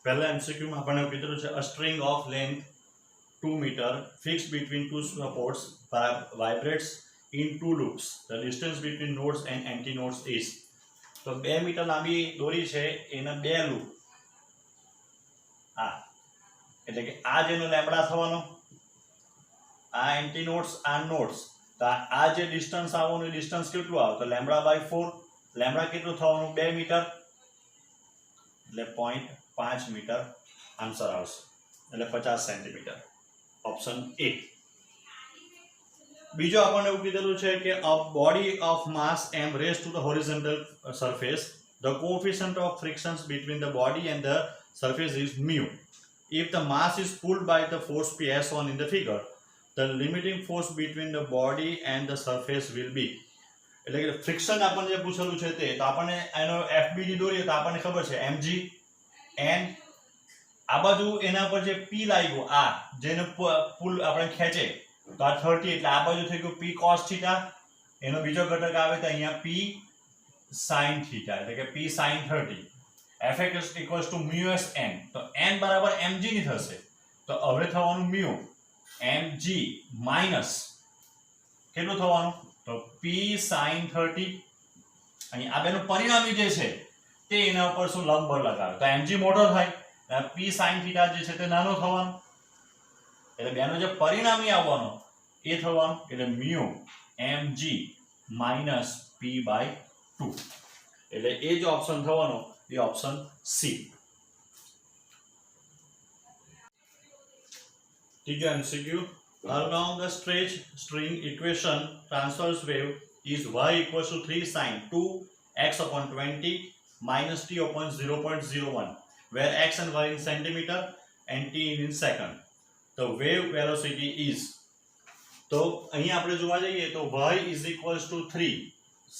પહેલા એમસીક્યુ માં આપણને કીધું છે, a string of length 2 meter fixed between two supports vibrates in two loops. The distance between nodes and antinodes is. તો 2 metre લાંબી દોરી છે એના બે લૂપ, આ એટલે કે આ જેનો લેમ્બડા થવાનો, આ એન્ટીનોડ્સ આ નોડ્સ, તો આ જે ડિસ્ટન્સ આવવાનું એ ડિસ્ટન્સ કેટલું આવે તો λ/4, લેમ્બડા કેટલું થવાનું 2 મીટર એટલે 0.5 મીટર આન્સર આવશે, એટલે 50 સેન્ટીમીટર, ઓપ્શન એ. બીજો આપણને એવું કીધેલું છે કે a body of mass m raised to the horizontal surface, the coefficient of frictions between the body and the surface is mu. If the mass is pulled by the force P as shown in the figure, the limiting force between the body and the surface will be. એટલે કે friction આપણને જે પૂછેલું છે તે, તો આપણને એનો FBD દોરીએ તો આપણને ખબર છે mg n, આ બાજુ એના પર જે p લાગ્યો, આ જેને પુલ આપણે ખેંચે તો આ 30, એટલે આ બાજુ થઈ ગયું p cos θ, એનો બીજો ઘટક આવે તો અહીંયા p sin θ, એટલે કે p sin 30. Fx equals to mu s n, તો n બરાબર mg ની થશે, તો હવે થવાનું mu mg માઈનસ કેટલું થવાનું તો p sin 30. અહીં આ બેનું પરિણામી જે છે તે એના ઉપર શું લંબ બળ લગાવે તો mg મોટો થાય, p sin θ જે છે તે નાનો થવાનો, એટલે બેનો જે પરિણામી આવવાનો એ થવાનું, એટલે mu mg માઈનસ p/2, એટલે એ જ ઓપ્શન થવાનો એ ઓપ્શન સી. ત્રીજો MCQ, along the stretch string equation transverse wave is y equals to 3 sin 2x upon 20 minus t upon 0.01, where x and y in centimeter and t in second. The wave velocity is. તો અહીં આપણે જોવા જઈએ તો y is equals to 3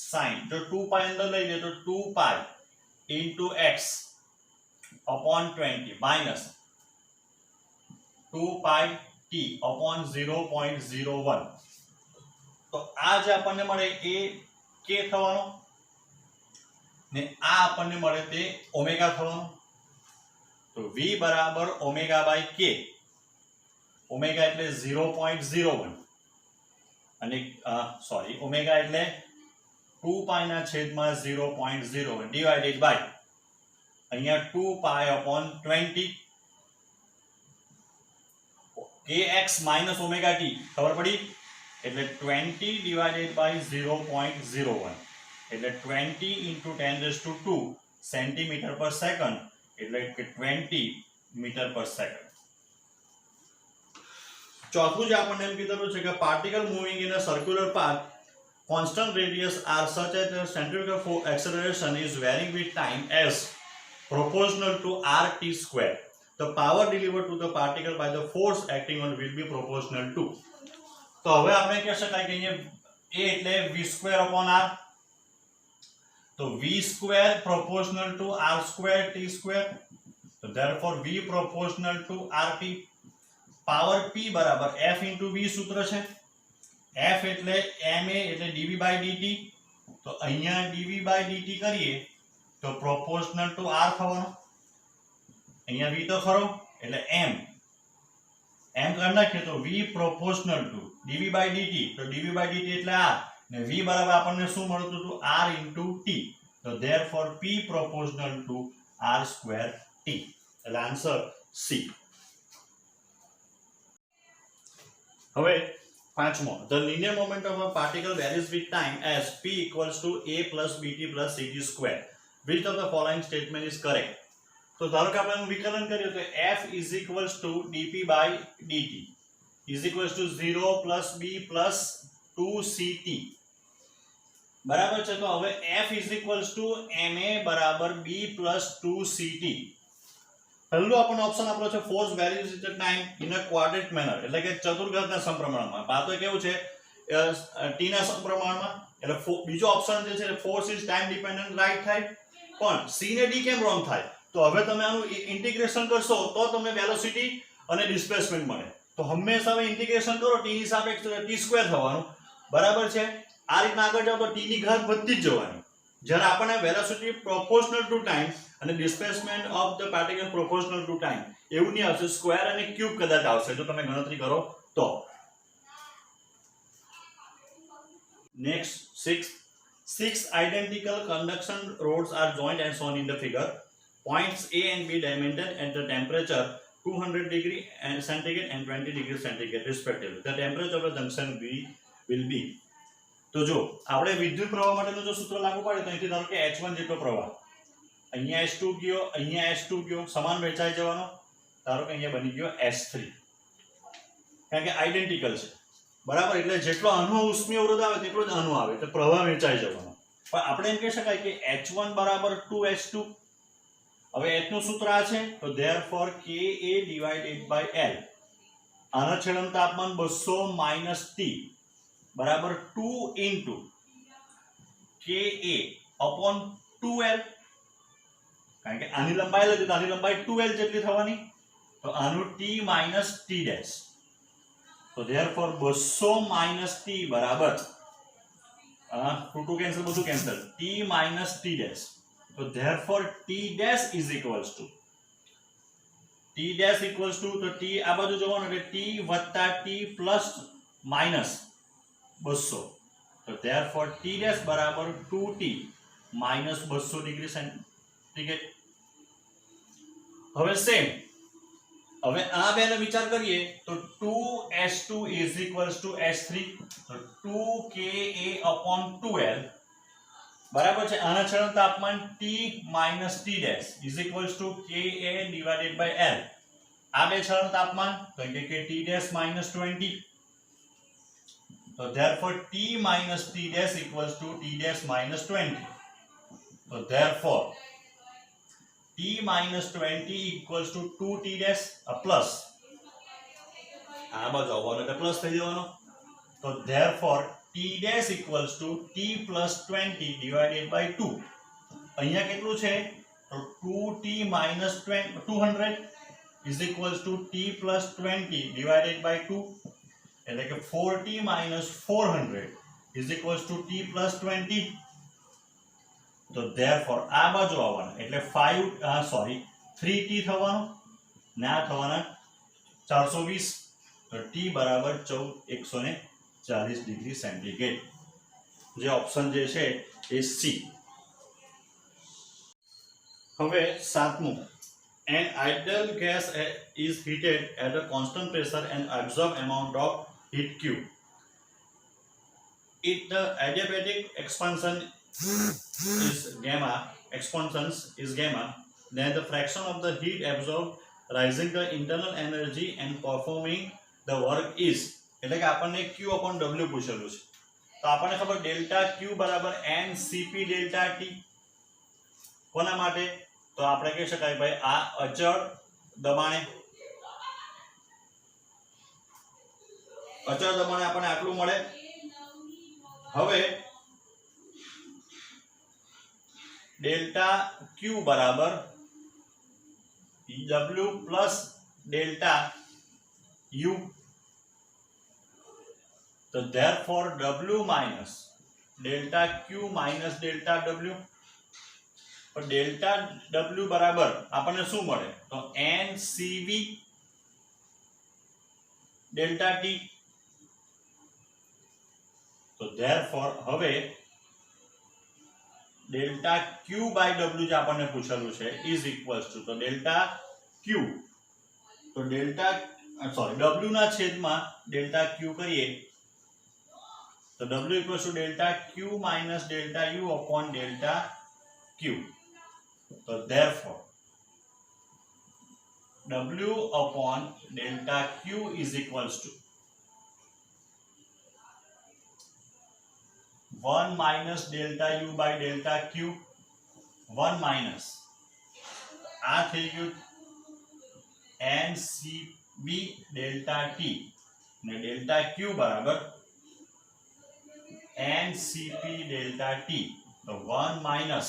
sin, જો 2 pi અંદર લઈ લે તો 2 pi into x upon 20 minus 2 pi t upon 0.01. તો આ જે આપણને મળે એ k થવાનો ને આ આપણને મળે તે ઓમેગા થવાનો, તો v બરાબર ઓમેગા બાય k, ઓમેગા એટલે 0.01 અને સોરી ઓમેગા એટલે 2 પાઈ ના છેદમાં 0.01 ડિવાઇડેડ બાય અહીંયા 2 પાઈ upon 20 kx minus omega t, ખબર પડી, એટલે 20 divided by 0.01, એટલે 20 into 10 raised to 2 centimeter per second, એટલે કે 20 meter per second. ચોથું જે આપણને એમ કીધેલું છે કે particle moving in a circular path, constant radius are such that the centrifugal acceleration is varying with time as proportional to rt square. The power delivered to the particle by the force acting on will be proportional to. તો હવે આપણે કહી શકાય કે અહીંયા a એટલે v² upon r, તો v² proportional to r² t², so therefore v proportional to rt. Power p બરાબર f into v સૂત્ર છે, f એટલે ma એટલે dv/dt, તો અહીંયા dv/dt કરીએ તો proportional to r થવાનો, અહીંયા v તો ખરો એટલે m કરી નાખીએ તો v proportional to dv/dt, તો dv/dt એટલે r ને v બરાબર આપણને શું મળતું હતું r into t, તો therefore p proportional to r² t, એટલે આન્સર સી. હવે પાંચમો, the linear momentum of a particle varies with time as p equals to a plus bt plus ct square. Which of the following statement is correct? તો ધારો કે આપણે વિકલન કરીએ તો f is equals to dp/dt is equals to 0 plus b plus 2ct, બરાબર છે. તો હવે f is equals to ma બરાબર b plus 2ct. પહેલું આપણો ઓપ્શન આપણો છે force varies with time in a quadratic manner, એટલે કે ચતુર્ઘાતના સમપ્રમાણમાં. આ તો કેવું છે t ના સમપ્રમાણમાં, એટલે બીજો ઓપ્શન જે છે force is time dependent right થાય, પણ c ને d કેમ રોંગ થાય? તો હવે તમે આનું ઇન્ટિગ્રેશન કરશો તો તમને વેલોસિટી અને ડિસ્પ્લેસમેન્ટ મળે. તો હંમેશા હવે ઇન્ટિગ્રેશન કરો t ની સાપેક્ષે t² થવાનું, બરાબર છે. આ રીતના આગળ જાવ તો t ની ઘાત વધતી જ જવાની, જ્યારે આપણને વેલોસિટી પ્રોપોર્શનલ ટુ ટાઈમ અને displacement of the particle proportional to time એવું નહીં આવશે, સ્ક્વેર અને ક્યુબ કદાચ આવશે જો તમે ગણતરી કરો તો. Next 6 identical conduction rods are joined and shown in the figure. Points A and B dimension at the temperature 200 degree centigrade and 20 degree centigrade respectively. The temperature of the junction B will be. તો જો આપણે વિદ્યુત પ્રવાહ માટેનું જો સૂત્ર લાગુ પાડે તો અહીંથી ધારો કે H1 જેટલો પ્રવાહ, અહીંયા H2 ગયો, અહીંયા H2 ગયો, સમાન વહેંચાઈ જવાનો, ધારો કે અહીંયા બની ગયો H3, કારણ કે આઈડેન્ટિકલ છે, બરાબર. એટલે જેટલો આનો ઉષ્મીય અવરોધ આવે તેટલો જ આનો આવે, એટલે પ્રવાહ વહેંચાઈ જવાનો. પણ આપણે એમ કહી શકાય કે H1 બરાબર 2H2. હવે H નું સૂત્ર આ છે, તો therefore Ka divided by L, આના છેદનું તાપમાન 200 માઈનસ T બરાબર 2 into Ka upon 2L, કારણ કે આની લંબાઈ લીધી તો આની લંબાઈ 2L જેટલી થવાની, તો આનું T minus T dash, તો therefore 200 minus T બરાબર 2 કેન્સલ, બધું cancel, T minus T dash, તો therefore T dash is equals to તો T આ બાજુ જવાનું એટલે T વત્તા T પ્લસ માઈનસ 200, તો therefore T dash બરાબર 2T minus 200 ડિગ્રી સેન્ટીગ્રેડ. હવે સેમ, હવે આ બેનો વિચાર કરીએ તો 2H2 is equals to H3, તો 2Ka upon 2L બરાબર છે, આના છેદનું તાપમાન T minus T dash is equals to Ka divided by L. આ બે છેદનું તાપમાન તો કે T dash minus 20, તો therefore T minus T dash equals to T dash minus 20, so therefore T minus 20 equals to 2T dash plus, આ બાજુ આવવાનો એટલે પ્લસ થઈ જવાનો, તો therefore T dash equals to T plus 20 divided by 2. અહીંયા કેટલું છે, તો 2T minus 200 is equals to T plus 20 divided by 2, એટલે કે 4T minus 400 is equals to T plus 20, તો therefore આ બાજુ આવવાનું એટલે 3T થવાનું, ના થવાના 420, તો T બરાબર 140 ડિગ્રી સેન્ટીગ્રેડ. જે ઓપ્શન જે છે એ સી. હવે સાતમું, an ideal gas is heated at a constant pressure and absorb amount of heat Q. If the adiabatic expansion is gamma, then the fraction of the heat absorbed rising the internal energy and performing the work is, એટલે કે આપણને Q upon W પૂછેલું છે, તો આપણને ખબર delta Q બરાબર NCP delta T. કોના માટે, તો આપણે કહી શકાય ભાઈ આ અચળ દબાણે આપણને આટલું મળે. હવે ડેલ્ટા Q બરાબર W પ્લસ ડેલ્ટા U, તો therefore W minus delta Q minus delta W, તો ડેલ્ટા W બરાબર આપણને શું મળે, તો NCV ડેલ્ટા T, તો therefore હવે ડેલ્ટા Q by W જે આપણને પૂછેલું છે is equals to, તો ડેલ્ટા Q, તો W ના છેદમાં ડેલ્ટા Q કરીએ તો W equals to delta Q minus delta U upon delta Q, તો therefore W upon delta Q is equals to 1 minus delta U by delta Q, 1 minus આ થઈ ગયું NCB delta T ને delta Q બરાબર NCP delta T, તો 1 minus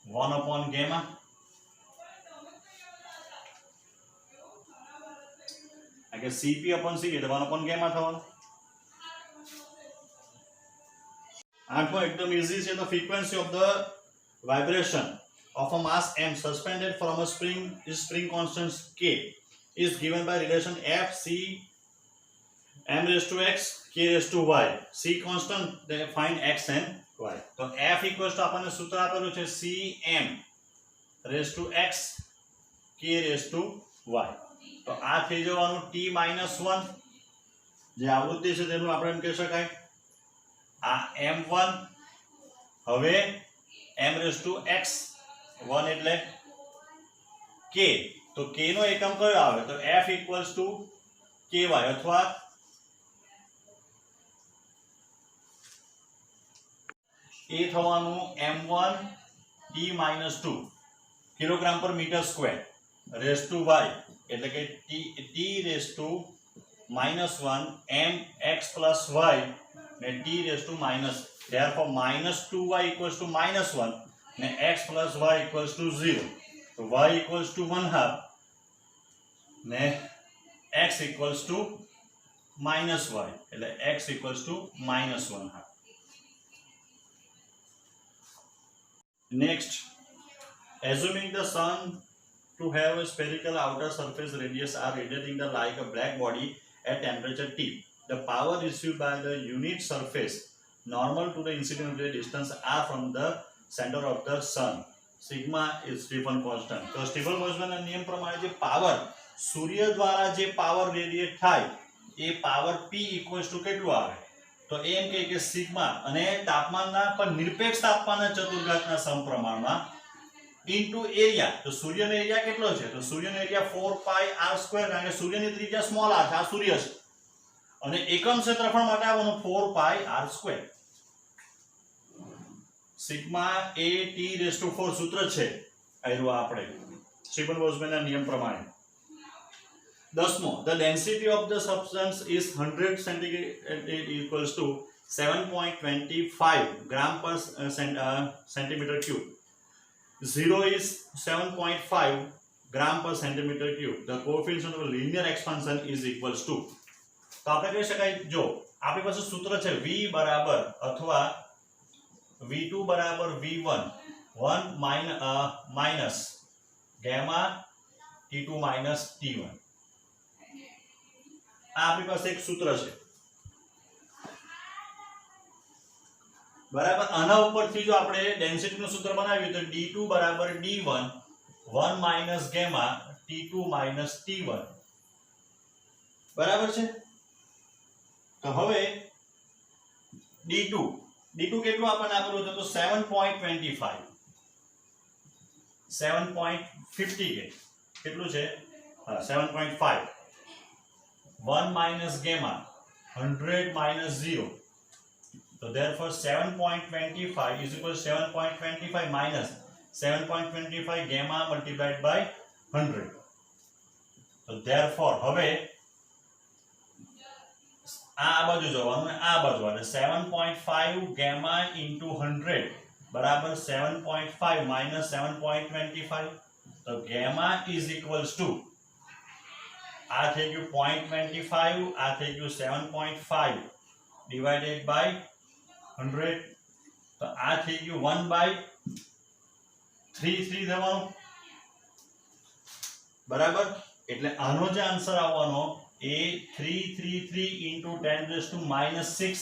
1 upon gamma, CP upon C એટલે 1 upon gamma થવાનું. આઠમો એકદમ ઈઝી છે. The frequency of the vibration of a mass m suspended from a spring constant k is given by relation f c m raised to x k raised to y. C constant, they find x and y. તો f equals to આપણને સૂત્ર આપેલું છે c m raised to x k raised to y. તો આ થઈ જવાનું t -1 જે આવૃત્તિ છે તેનું આપણે એમ કહી શકાય. આ m1 હવે m raised to x 1 એટલે k. તો k નો એકમ કયો આવે? તો f equals to ky અથવા એ થવાનું m1 t -2 kilogram per metre square raise to y એટલે કે t raise to -1 m x plus y ને t raise to minus, therefore -2y equals to -1 ને x plus y equals to 0. તો y equals to 1/2 ને x equals to -y એટલે x equals to -1/2. Next, assuming the sun to have a spherical outer surface radius are radiating the like a black body at temperature T, the power received by the unit surface normal to the incident ray distance are from the center of the sun. Sigma is Stephen constant. તો Stephen બોલ્ટ્ઝમેનના નિયમ પ્રમાણે જે power સૂર્ય દ્વારા જે power radiate થાય એ power P equals to કેટલું આવે? તો એમ કે સિગ્મા અને તાપમાનના પર નિરપેક્ષ તાપમાનના ચતુર્ઘાતના સમપ્રમાણમાં ઇન્ટુ એરિયા. તો સૂર્યનો એરિયા કેટલો છે? તો સૂર્યનો એરિયા 4πr², કારણ કે સૂર્યની ત્રિજ્યા સ્મોલ r છે, આ સૂર્ય છે, અને એકમ ક્ષેત્રફળ માટે આવવાનું 4πr². Sigma a t raise to 4 સૂત્ર છે આયરું આપણે સ્ટીફન બોલ્ટ્ઝમેનના નિયમ પ્રમાણે. 10મો, the density of the substance is 100 centigrade equals to 7.25 gram per centimeter cube. 0 is 7.5 gram per centimeter cube. The coefficient of linear expansion is equals to. તો આપણે કહી શકાય, જો આપણી પાસે સૂત્ર છે v બરાબર અથવા v2 બરાબર v1 1 minus gamma t2 minus t1. આ આપણી પાસે એક સૂત્ર છે બરાબર. આના ઉપરથી જો આપણે ડેન્સિટીનું સૂત્ર બનાવીએ તો d2 બરાબર d1 1 minus gamma t2 minus t1 બરાબર છે. તો હવે d2 કેટલું આપણને આપેલું છે? તો 7.25 7.50 કેટલું છે? 7.5 1 minus gamma 100 minus 0. So therefore 7.25 is equal to 7.25 minus 7.25 gamma multiplied by 100. So therefore હવે આ બાજુ જવાનું આ બાજુ એટલે 7.5 gamma into 100 બરાબર 7.5 minus 7.25. તો gamma is equals to આ થઈ ગયું 0.25, આ થઈ ગયું 7.5 divided by 100. તો આ થઈ ગયું 1/33 થવાનું બરાબર. એટલે આનો જે આન્સર આવવાનો એ 333 into 10⁻⁻6.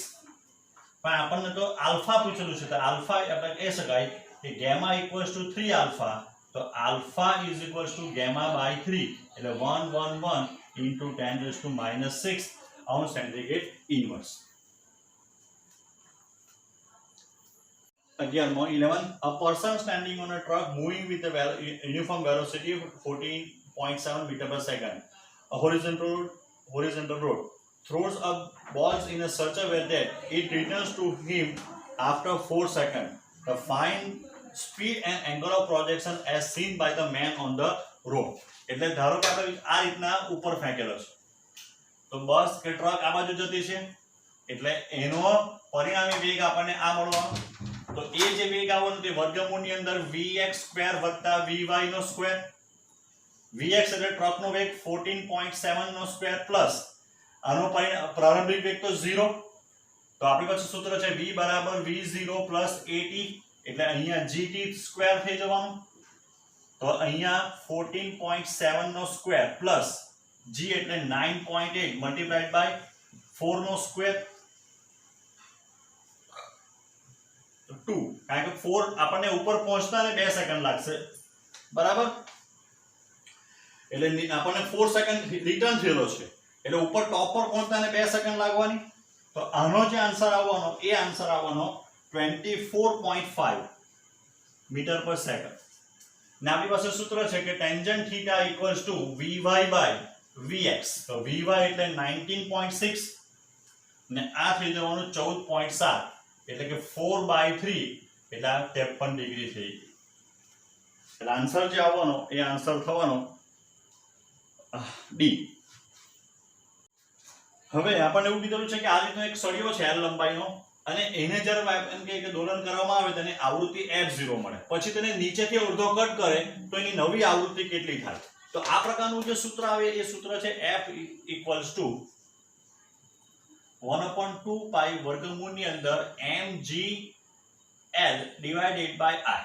પણ આપણને તો આલ્ફા પૂછેલું છે, તો આલ્ફા આપણે કહી શકાય કે ગામા ઇક્વલ્સ ટુ 3 આલ્ફા. તો alpha is equals to gamma by 3 એટલે 111 into 10⁻⁻6 on centigrade inverse. 11. A person standing on a truck moving with a uniform velocity of 14.7 meter per second, a horizontal road, throws up balls in a such a way that it returns to him after 4 seconds. The find speed and angle of projection as seen by the man on the road. એટલે ધારો કે આપણે આ રીતના ઉપર ફેંકેલો છે, તો બસ કે ટ્રક આ બાજુ જતી છે એટલે એનો પરિણામી વેગ આપણને આ મળવાનો. તો એ જે વેગ આવવાનો તે વર્ગમૂળની અંદર vx² વત્તા vy નો સ્ક્વેર. vx એટલે ટ્રકનો વેગ 14.7 નો સ્ક્વેર પ્લસ આનો પ્રારંભિક વેગ તો 0 તો આપણી પાસે સૂત્ર છે v બરાબર v0 પ્લસ at, એટલે અહીંયા gt સ્ક્વેર થઈ જવાનું. તો અહીંયા 14.7 નો સ્ક્વેર પ્લસ g એટલે 9.8 મલ્ટીપ્લાઈડ બાય 4 નો સ્ક્વેર 2, કારણ કે 4 આપણને ઉપર પહોંચતા ને 2 સેકન્ડ લાગશે, બરાબર. એટલે આપણને 4 સેકન્ડ રિટર્ન થયેલો છે, એટલે ઉપર ટોપ પર પહોંચતા ને 2 સેકન્ડ લાગવાની. તો આનો જે આન્સર આવવાનો એ આન્સર આવવાનો 24.5 મીટર પર સેકન્ડ. ને આપણી પાસે સૂત્ર છે કે tangent theta equals to vy by vx. તો vy એટલે 19.6 ને આ થઈ જવાનું 14.7, એટલે કે 4/3, એટલે આ 53 ડિગ્રી થઈ ગઈ. એટલે આન્સર જે આવવાનો એ આન્સર થવાનો ડી. હવે આપણને એવું કીધેલું છે કે આ રીતનો એક સળિયો છે l લંબાઈનો, અને એને જ્યારે એમ કે દોલન કરવામાં આવે તેને આવૃત્તિ f0 મળે. પછી તેને નીચેથી અડધો કટ કરે તો એની નવી આવૃત્તિ કેટલી થાય? તો આ પ્રકારનું જે સૂત્ર આવે એ સૂત્ર છે f ઇક્વલ્સ ટુ 1/2 પાઈ વર્ગમૂળની અંદર mgl ડિવાઇડેડ બાય i.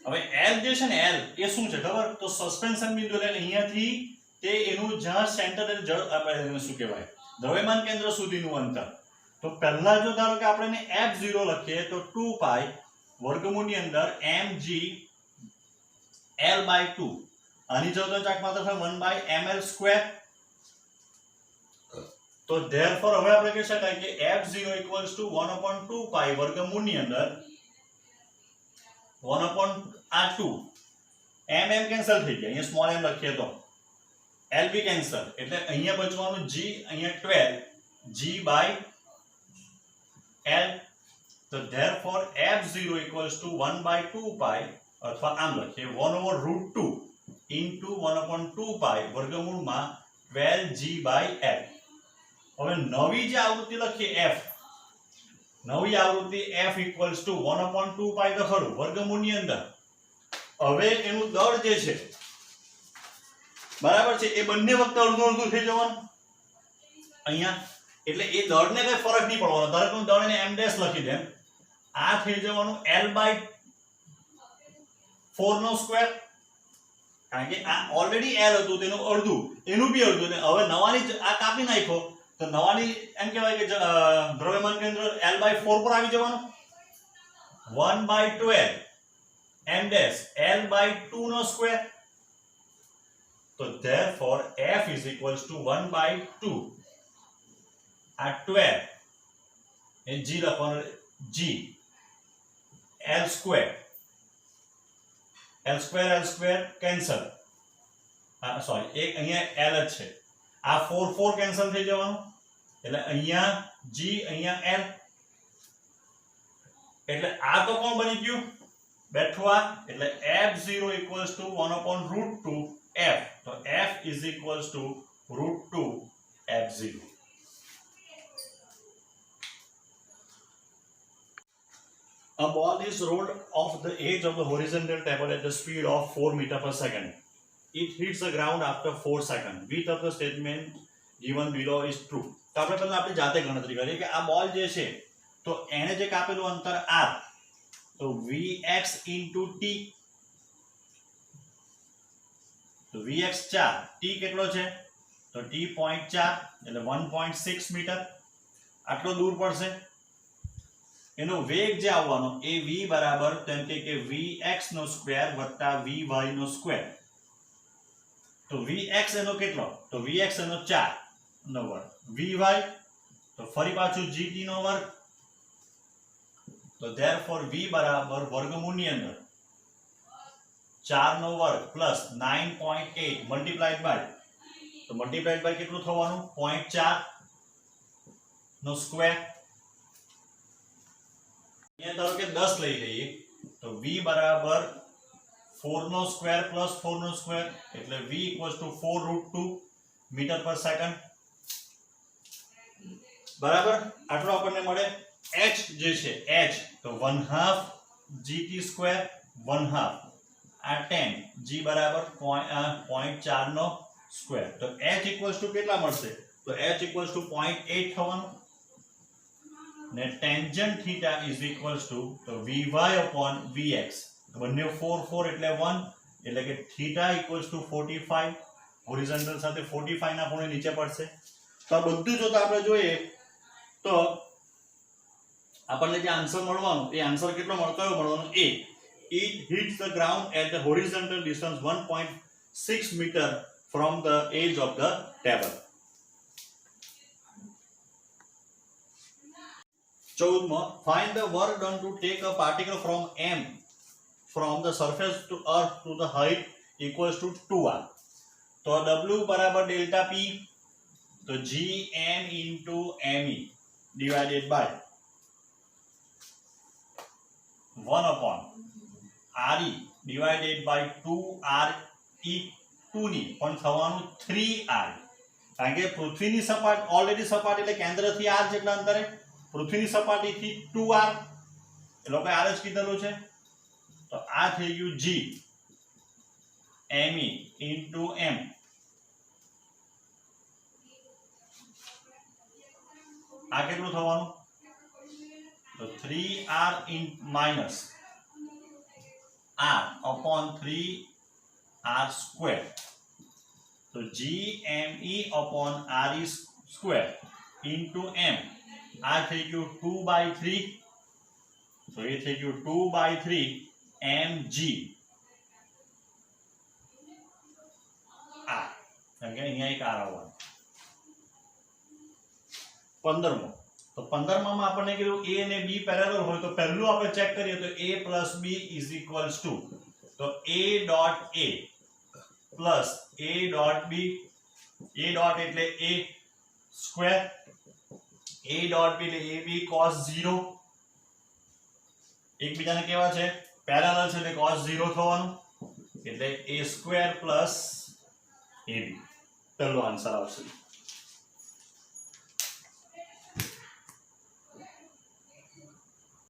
હવે l જે છે ને l એ શું છે ખબર? તો સસ્પેન્શન બિંદુ એટલે અહીંયાથી તે એનું જ્યાં સેન્ટર આપણે શું કહેવાય દ્રવ્યમાન કેન્દ્ર સુધીનું અંતર. તો પહેલા જો ધારો કે આપણે f0 લખીએ તો 2 પાઈ વર્ગમૂળની અંદર mgl બાય 2, આની જગ્યાએ ચાક માત્ર 1/ml સ્ક્વેર. તો ધેરફોર હવે આપણે કહી શકાય કે f0 ઇક્વલ્સ ટુ 1/2 પાઈ વર્ગમૂળની અંદર 1/2 m કેન્સલ થઈ ગયા, અહીંયા સ્મોલ m લખીએ તો l બી કેન્સલ, એટલે અહીંયા બચવાનું g, અહીંયા 12 g બાય l. તો ધેરફોર f0 ઇક્વલ્સ ટુ 1/2 પાઈ, અથવા આમ લખીએ 1/√2 ઇન્ટુ 1/2 પાઈ વર્ગમૂળમાં 12 g બાય l. હવે નવી જે આવૃત્તિ લખીએ f, નવી આવૃત્તિ f ઇક્વલ્સ ટુ 1/2 પાઈ તો ખરું વર્ગમૂળની અંદર. હવે એનું દળ જે છે બરાબર છે એ બંને વખતે અડધું અડધું થઈ જવાનું અહીંયા, એટલે એ દળને કઈ ફરક નહીં પડવાનો. ધારો કે હું દળને m ડેશ લખી દેમ, આ થઈ જવાનું l બાય 4 નો સ્ક્વેર, કારણ કે આ ઓલરેડી l હતું તેનું અડધું, એનું બી અડધું. ને હવે નવાની આ કાપી નાખો તો નવાની એમ કહેવાય કે દ્રવ્યમાન કેન્દ્ર l બાય 4 પર આવી જવાનું. 1/12 m ડેશ l બાય 2 નો સ્ક્વેર. તો therefore f is equals to 1/2 આ 12 એ g લખવાનું, g l square cancel, sorry એક અહીંયા l જ છે, આ 4 કેન્સલ થઈ જવાનું, એટલે અહીંયા g અહીંયા l, એટલે આ તો કોણ બની ગયું બેઠું આ, એટલે f0 equals to 1/√2 f. તો f is equals to √2 f0. A ball is rolled off the edge of the horizontal table at the speed of 4 meter per second. It hits the ground after 4 seconds. Which of the statement given below is true? તો આપણે પહેલા આપણી જાતે ગણતરી કરીએ કે આ બોલ જે છે તો એને જે કાપેલું અંતર r, તો vx into t, તો vx 4, t કેટલો છે તો t 0.4 એટલે 1.6 મીટર આટલો દૂર પડશે. એનો વેગ જે આવવાનો એ v બરાબર તેમ કે vx નો સ્ક્વેર વત્તા vy નો સ્ક્વેર. તો vx એનો કેટલો તો vx એનો 4 નો વર્ગ, vy તો ફરી પાછું gt નો વર્ગ. તો therefore v બરાબર વર્ગમૂળની અંદર 4 નો વર્ગ પ્લસ 9.8 મલ્ટીપ્લાઈડ બાય, તો મલ્ટીપ્લાઈડ બાય કેટલું થવાનું 0.4 નો સ્ક્વેર. અહીંયા ધારો કે 10 લઈ લઈએ તો v બરાબર 4 નો સ્ક્વેર પ્લસ 4 નો સ્ક્વેર, એટલે v ઇક્વલ્સ ટુ 4√2 મીટર પર સેકન્ડ. બરાબર, આટલો આપણને મળે. h જે છે h તો 1/2 gt સ્ક્વેર 1/2 આ 10 g બરાબર 0.4 નો સ્ક્વેર. તો h ઇક્વલ્સ ટુ કેટલા મળશે તો h ઇક્વલ્સ ટુ 0.8 થવાનું. ને tangent theta is equals two તો vy upon vx બંને 4 4 એટલે 1 એટલે કે થીટા ઇક્વલ્સ ટુ 45 હોરિઝોન્ટલ સાથે 45 ના ખૂણે નીચે પડશે તો આ બધું જો આપણે જોઈએ તો આપણને જે આન્સર મળવાનો એ આન્સર કેટલો મળતો હોય મળવાનો a it hits the ground at the horizontal distance 1.6 meter from the edge of the table. 14 find the work done to take a particle from m from the surface to earth to the height equals to 2r. तो w बराबर delta p तो g m into me divided by 1 upon re divided by 2r e 2 ની પણ થવાનું 3r કારણ કે પૃથ્વીની સપાટ ઓલરેડી સપાટ એટલે કેન્દ્રથી r જેટલા અંતરે પૃથ્વીની સપાટીથી 2r એ લોકો r જ કીધેલું છે તો આ થઈ ગયું g me into m આ કેટલું થવાનું તો 3r in minus r upon 3r square तो gme upon re square into m આ થઈ ગયું 2/3 તો એ થઈ ગયું 2/3 mg આ કેમ કે અહીંયા એક r આવવાનું 15મો તો 15માં આપણને કીધું a અને b પેરેલલ હોય તો પહેલું આપણે ચેક કરીએ તો a + b = તો a dot a plus a dot b a dot એટલે a square a dot b એટલે ab cos 0 એકબીજાને કેવા છે પેરેલલ છે એટલે cos 0 થવાનું એટલે a² + ab પહેલો આન્સર આવશે